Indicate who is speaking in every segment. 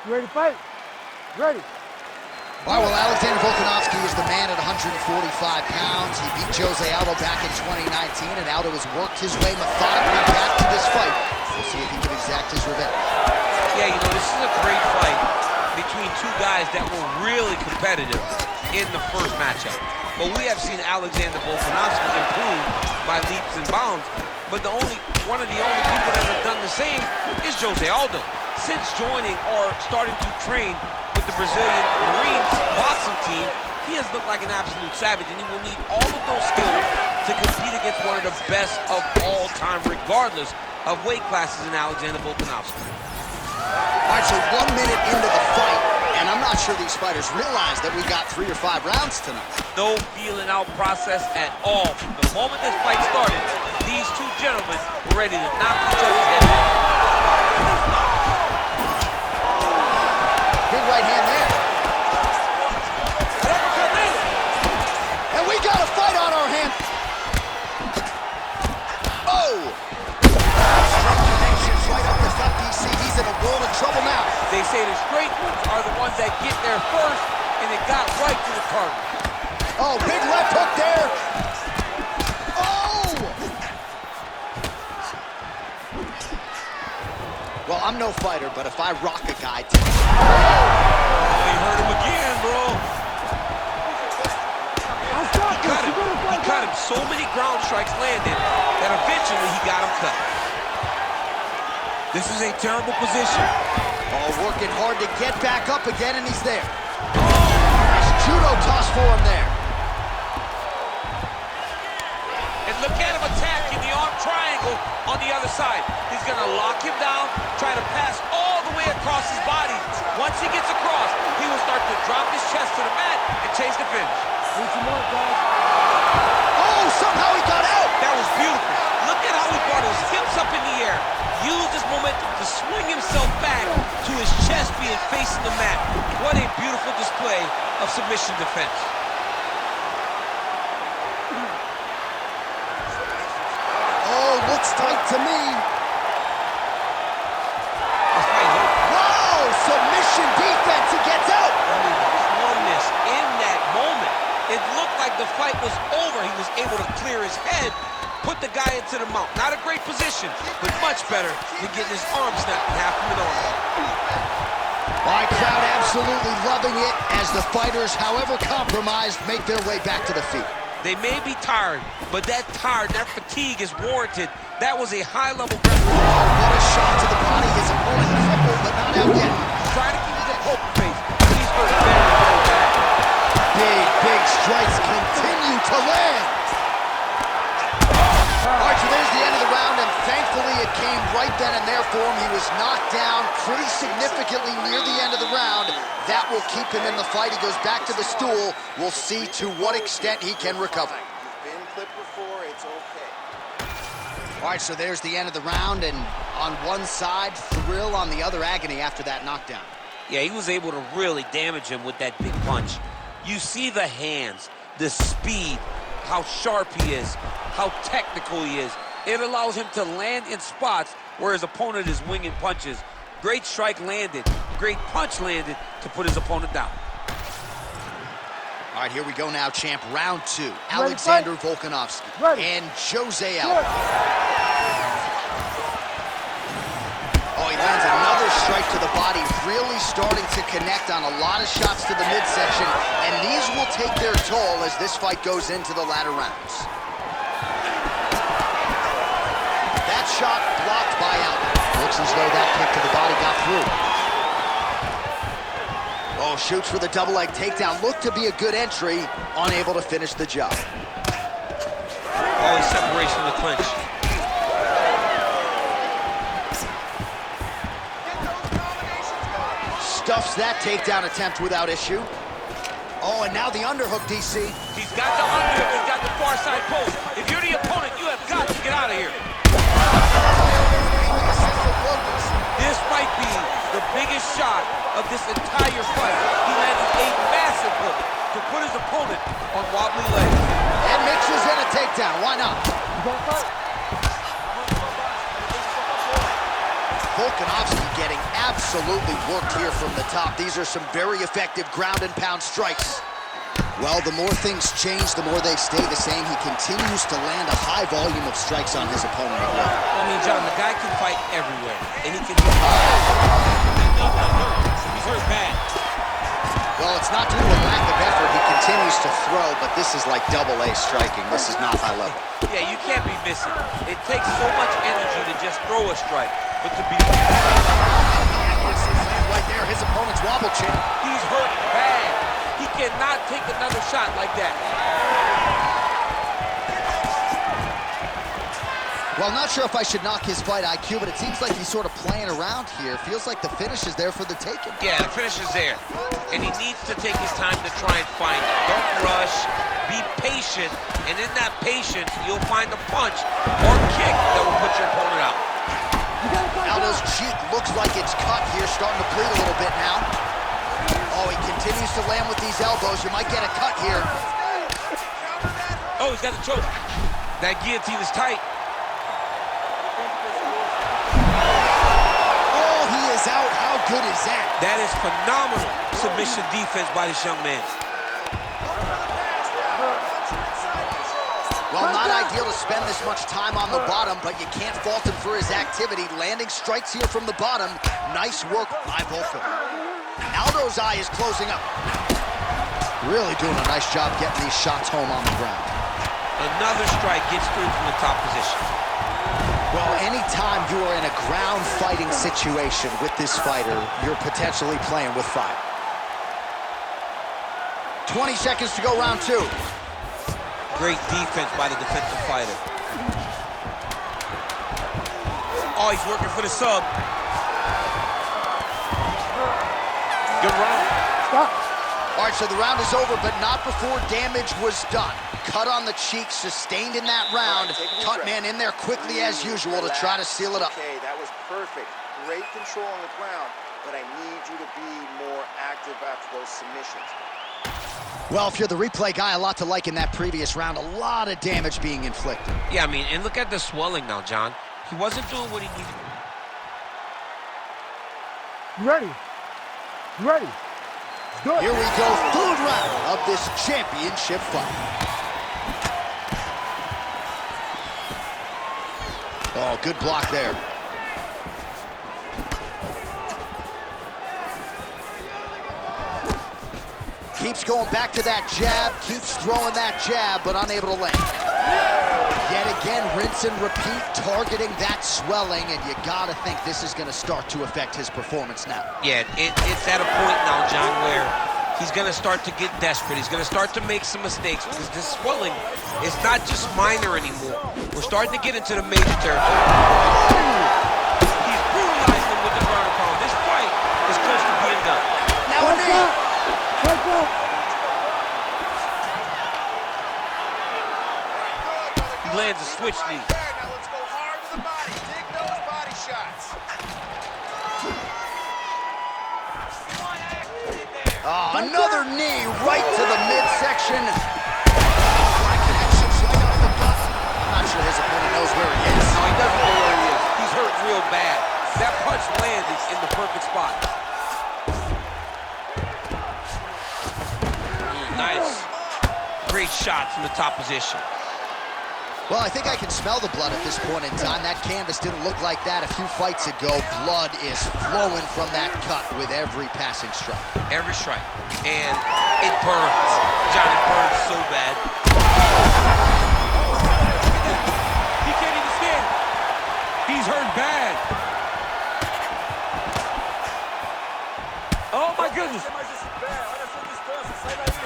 Speaker 1: You ready to fight? Ready.
Speaker 2: All right, well, Alexander Volkanovski is the man at 145 pounds. He beat Jose Aldo back in 2019, and Aldo has worked his way methodically back to this fight. We'll see if he can exact his revenge.
Speaker 3: Yeah, you know, this is a great fight between two guys that were really competitive in the first matchup. But we have seen Alexander Volkanovski improve by leaps and bounds. But one of the only people that have done the same is Jose Aldo. Since joining or starting to train with the Brazilian Marines boxing team, he has looked like an absolute savage, and he will need all of those skills to compete against one of the best of all time, regardless of weight classes in Alexander Volkanovski.
Speaker 2: All right, so 1 minute into the fight, and I'm not sure these fighters realize that we got 3 or 5 rounds tonight.
Speaker 3: No feeling out process at all. From the moment this fight started, these two gentlemen were ready to knock each other's heads off.
Speaker 2: Big right hand there. And we got a fight on our hands. Oh! Strong connections right up the gut, DC. He's in a world of trouble now.
Speaker 3: They say the straight ones are the ones that get there first, and it got right to the target.
Speaker 2: Oh, big left hook there. Oh! Well, I'm no fighter, but if I rock a guy...
Speaker 3: Oh, you hurt him again, bro. He caught him so many ground strikes landed that eventually he got him cut. This is a terrible position.
Speaker 2: Oh, working hard to get back up again, and he's there. Nice judo toss for him there.
Speaker 3: And look at him attacking the arm triangle on the other side. He's gonna lock him down, try to pass all the way across his body. Once he gets across, he will start to drop his chest to the mat and chase the finish.
Speaker 2: Oh, somehow he got out.
Speaker 3: That was beautiful. Look at how he brought his hips up in the air. Used this momentum to swing himself back to his chest being facing the mat. What a beautiful display of submission defense.
Speaker 2: Oh, looks tight to me. Wow, submission defense, he gets out.
Speaker 3: I mean, calmness in that moment. It looked like the fight was over. He was able to clear his head, put the guy into the mount. Not a great position, but much better than getting his arm snapped in half from an arm.
Speaker 2: My crowd absolutely loving it as the fighters, however compromised, make their way back to the feet.
Speaker 3: They may be tired, but that fatigue is warranted. That was a high-level wrestling.
Speaker 2: Oh, what a shot to the body. His opponent crippled, but not out yet.
Speaker 3: Try to keep the poker face. He's going very, very bad.
Speaker 2: Big strikes continue to land. All right, so there's the end of the round, and thankfully it came right then and there for him. He was knocked down pretty significantly near the end of the round. That will keep him in the fight. He goes back to the stool. We'll see to what extent he can recover.
Speaker 4: You've been clipped before, it's okay.
Speaker 2: All right, so there's the end of the round, and on one side, thrill, on the other, agony after that knockdown.
Speaker 3: Yeah, he was able to really damage him with that big punch. You see the hands, the speed, how sharp he is, how technical he is. It allows him to land in spots where his opponent is winging punches. Great strike landed, great punch landed to put his opponent down.
Speaker 2: All right, here we go now, champ. Round 2. Alexander Volkanovski and Jose Aldo. Oh, he lands another strike to the body, really starting to connect on a lot of shots to the midsection, and these will take their toll as this fight goes into the latter rounds. That shot blocked by Aldo. Looks as though that kick to the body got through. Oh, shoots for the double leg takedown. Looked to be a good entry, unable to finish the job.
Speaker 3: Always separation in the clinch.
Speaker 2: Stuffs that takedown attempt without issue. Oh, and now the underhook, DC.
Speaker 3: He's got the underhook, he's got the far side post. If you're the opponent, you have got to get out of here. This might be the biggest shot of this entire fight. He landed a massive hook to put his opponent on wobbly legs.
Speaker 2: And mixes in a takedown, why not? Volkanovski getting absolutely worked here from the top. These are some very effective ground and pound strikes. Well, the more things change, the more they stay the same. He continues to land a high volume of strikes on his opponent.
Speaker 3: I mean, John, the guy can fight everywhere, and he can hit hard. He's hurt bad.
Speaker 2: Well, it's not due to a lack of effort. He continues to throw, but this is like double-A striking. This is not high level.
Speaker 3: Yeah, you can't be missing. It takes so much energy to just throw a strike, but to be...
Speaker 2: Right there, his opponent's wobble chin.
Speaker 3: He's hurt bad. He cannot take another shot like that.
Speaker 2: Well, not sure if I should knock his fight IQ, but it seems like he's sort of playing around here. Feels like the finish is there for the taking.
Speaker 3: Yeah, the finish is there. And he needs to take his time to try and find it. Don't rush. Be patient. And in that patience, you'll find a punch or kick that will put your opponent out.
Speaker 2: Aldo's cheek looks like it's cut here, starting to bleed a little bit now. Oh, he continues to land with these elbows. You might get a cut here.
Speaker 3: Oh, he's got a choke. That guillotine is tight.
Speaker 2: Oh, he is out. How good is that?
Speaker 3: That is phenomenal submission defense by this young man.
Speaker 2: Well, not ideal to spend this much time on the bottom, but you can't fault him for his activity. Landing strikes here from the bottom. Nice work by Volko. Aldo's eye is closing up. Really doing a nice job getting these shots home on the ground.
Speaker 3: Another strike gets through from the top position.
Speaker 2: Well, anytime you are in a ground fighting situation with this fighter, you're potentially playing with fire. 20 seconds to go, round two.
Speaker 3: Great defense by the defensive fighter. Oh, he's working for the sub. Good round.
Speaker 1: Stop.
Speaker 2: All right, so the round is over, but not before damage was done. Cut on the cheek, sustained in that round. Cut man in there quickly as usual to try to seal it up.
Speaker 4: Okay, that was perfect. Great control on the ground, but I need you to be more active after those submissions.
Speaker 2: Well, if you're the replay guy, a lot to like in that previous round. A lot of damage being inflicted.
Speaker 3: Yeah, I mean, and look at the swelling now, John. He wasn't doing what he needed.
Speaker 1: You ready? You ready? Good.
Speaker 2: Here we go, third round of this championship fight. Oh, good block there. Keeps going back to that jab, keeps throwing that jab, but unable to land. Yet again, rinse and repeat, targeting that swelling, and you gotta think this is gonna start to affect his performance now.
Speaker 3: Yeah, it's at a point now, John, where he's gonna start to get desperate. He's gonna start to make some mistakes because this swelling is not just minor anymore. We're starting to get into the major territory. He's brutalized him with the ground and pound. This fight is close to being done.
Speaker 2: Now a knee.
Speaker 3: He lands a switch knee.
Speaker 4: Now let's go hard with the body. Dig those body shots.
Speaker 2: Another knee right to the midsection. I'm not sure his opponent knows where he is.
Speaker 3: No, he doesn't know where he is. He's hurt real bad. That punch landed in the perfect spot. Nice. Great shot from the top position.
Speaker 2: Well, I think I can smell the blood at this point in time. That canvas didn't look like that a few fights ago. Blood is flowing from that cut with every passing strike.
Speaker 3: Every strike. And it burns. John, it burns so bad. He can't even stand. He's hurt bad. Oh, my goodness.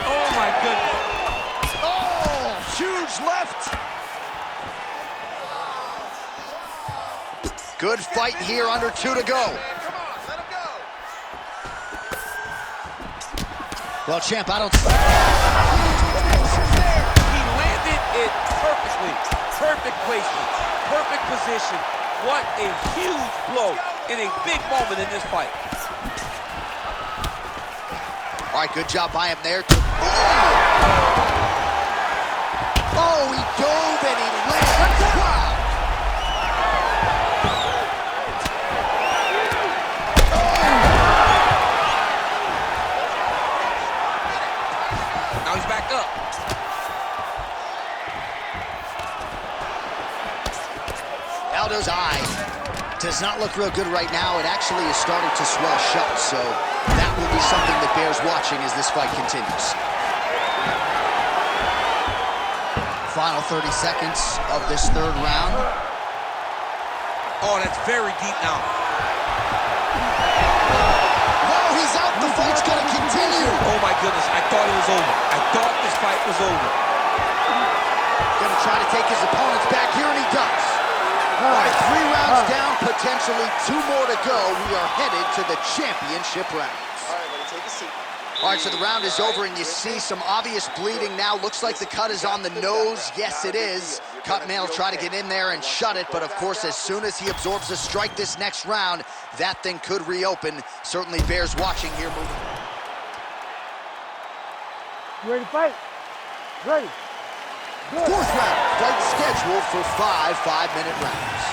Speaker 3: Oh, my goodness.
Speaker 2: Oh, huge left. Good fight here, under 2 to go.
Speaker 4: Come on, let him go.
Speaker 2: Well, champ, I don't...
Speaker 3: He landed it perfectly. Perfect placement. Perfect position. What a huge blow in a big moment in this fight.
Speaker 2: All right, good job by him there. Oh, he dove and he landed. Wow. Aldo's eye does not look real good right now. It actually is starting to swell shut, so that will be something that bears watching as this fight continues. Final 30 seconds of this third round.
Speaker 3: Oh, that's very deep now.
Speaker 2: Oh, he's out. The fight's going to continue.
Speaker 3: Oh, my goodness. I thought it was over. I thought this fight was over.
Speaker 2: Going to try to take his opponents back here, and he does. All right, 3 rounds down, potentially 2 more to go. We are headed to the championship rounds.
Speaker 4: All right, buddy, take a seat.
Speaker 2: All right, so the round is over, and you see some obvious bleeding now. Looks like the cut is on the nose. Yes, it is. Cut man will try to get in there and shut it, but of course, as soon as he absorbs a strike this next round, that thing could reopen. Certainly bears watching here.
Speaker 1: You ready to fight? Ready. Good.
Speaker 2: 4th round, fight scheduled for 5 5-minute rounds.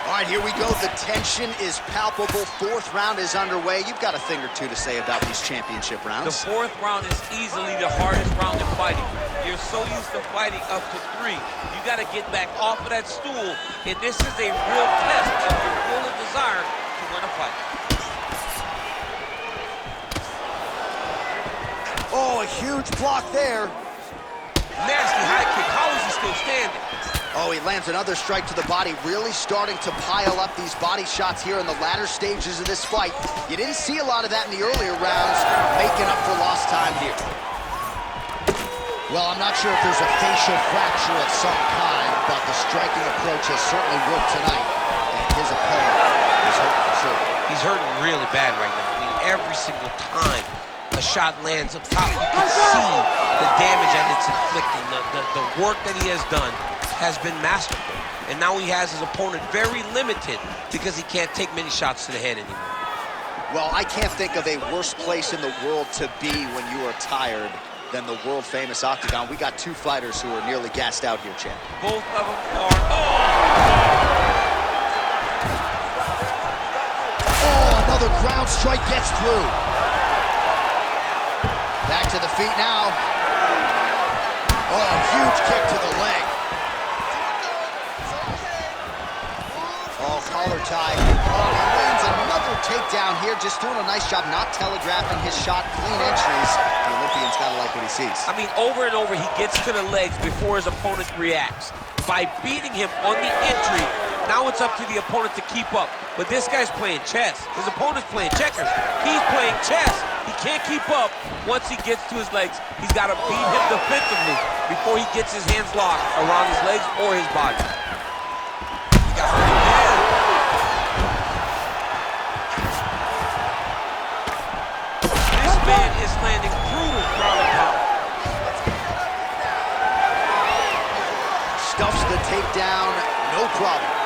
Speaker 2: All right, here we go. The tension is palpable. 4th round is underway. You've got a thing or two to say about these championship rounds.
Speaker 3: The 4th round is easily the hardest round in fighting. You're so used to fighting up to 3. You got to get back off of that stool, and this is a real test of your will and desire to win a fight.
Speaker 2: Oh, a huge block there.
Speaker 3: Nasty high kick. How is he still standing?
Speaker 2: Oh, he lands another strike to the body, really starting to pile up these body shots here in the latter stages of this fight. You didn't see a lot of that in the earlier rounds, making up for lost time here. Well, I'm not sure if there's a facial fracture of some kind, but the striking approach has certainly worked tonight, and his opponent is hurt for sure.
Speaker 3: He's hurting really bad right now. I mean, every single time a shot lands up top, you can see the damage that it's inflicting. The work that he has done has been masterful. And now he has his opponent very limited because he can't take many shots to the head anymore.
Speaker 2: Well, I can't think of a worse place in the world to be when you are tired than the world-famous octagon. We got 2 fighters who are nearly gassed out here, champ.
Speaker 3: Both of them are...
Speaker 2: Oh, another ground strike gets through. Back to the feet now. Oh, a huge kick to the leg. Oh, collar tie. Oh, he lands another takedown here, just doing a nice job not telegraphing his shot. Clean entries. The Olympian's got to like what he sees.
Speaker 3: I mean, over and over, he gets to the legs before his opponent reacts. By beating him on the entry, now it's up to the opponent to keep up. But this guy's playing chess. His opponent's playing checkers. He's playing chess. He can't keep up. Once he gets to his legs, he's got to beat him defensively before he gets his hands locked around his legs or his body. He got hurt again. This man is landing brutal ground and pound.
Speaker 2: Stuffs the takedown, no problem.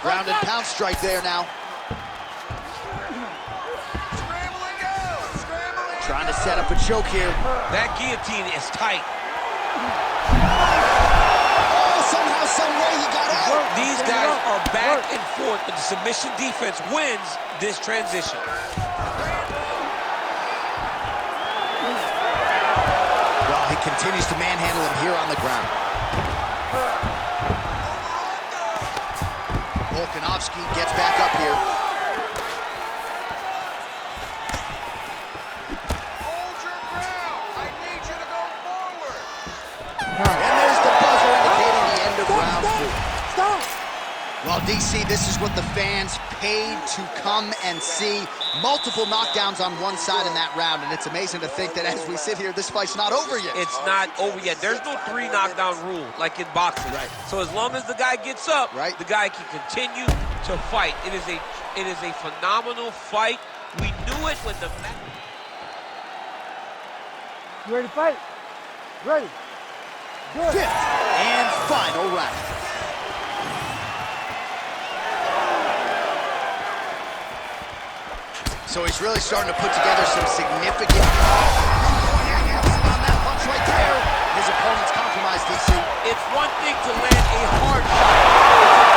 Speaker 2: Ground and pound strike there now. Trying to set up a choke here.
Speaker 3: That guillotine is tight.
Speaker 2: Oh, somehow, some way he got out.
Speaker 3: These guys are back and forth, but the submission defense wins this transition.
Speaker 2: Well, he continues to manhandle him here on the ground. Volkanovski gets back up here.
Speaker 4: Hold your ground. I need you to go forward.
Speaker 2: And there's the buzzer indicating the end of round 4.
Speaker 1: Stop!
Speaker 2: Well, DC, this is what the fans paid to come and see. Multiple knockdowns on one side in that round, and it's amazing to think that as we sit here, this fight's not over yet.
Speaker 3: It's not over yet. There's no 3 knockdown rule like in boxing.
Speaker 2: Right.
Speaker 3: So as long as the guy gets up,
Speaker 2: Right.
Speaker 3: the guy can continue to fight. It is a phenomenal fight. We knew it when the
Speaker 1: You ready to fight? Ready. Good.
Speaker 2: 5th and final round. So he's really starting to put together some significant... on that punch right there. His opponent's compromised, DC.
Speaker 3: It's one thing to land a hard shot. It's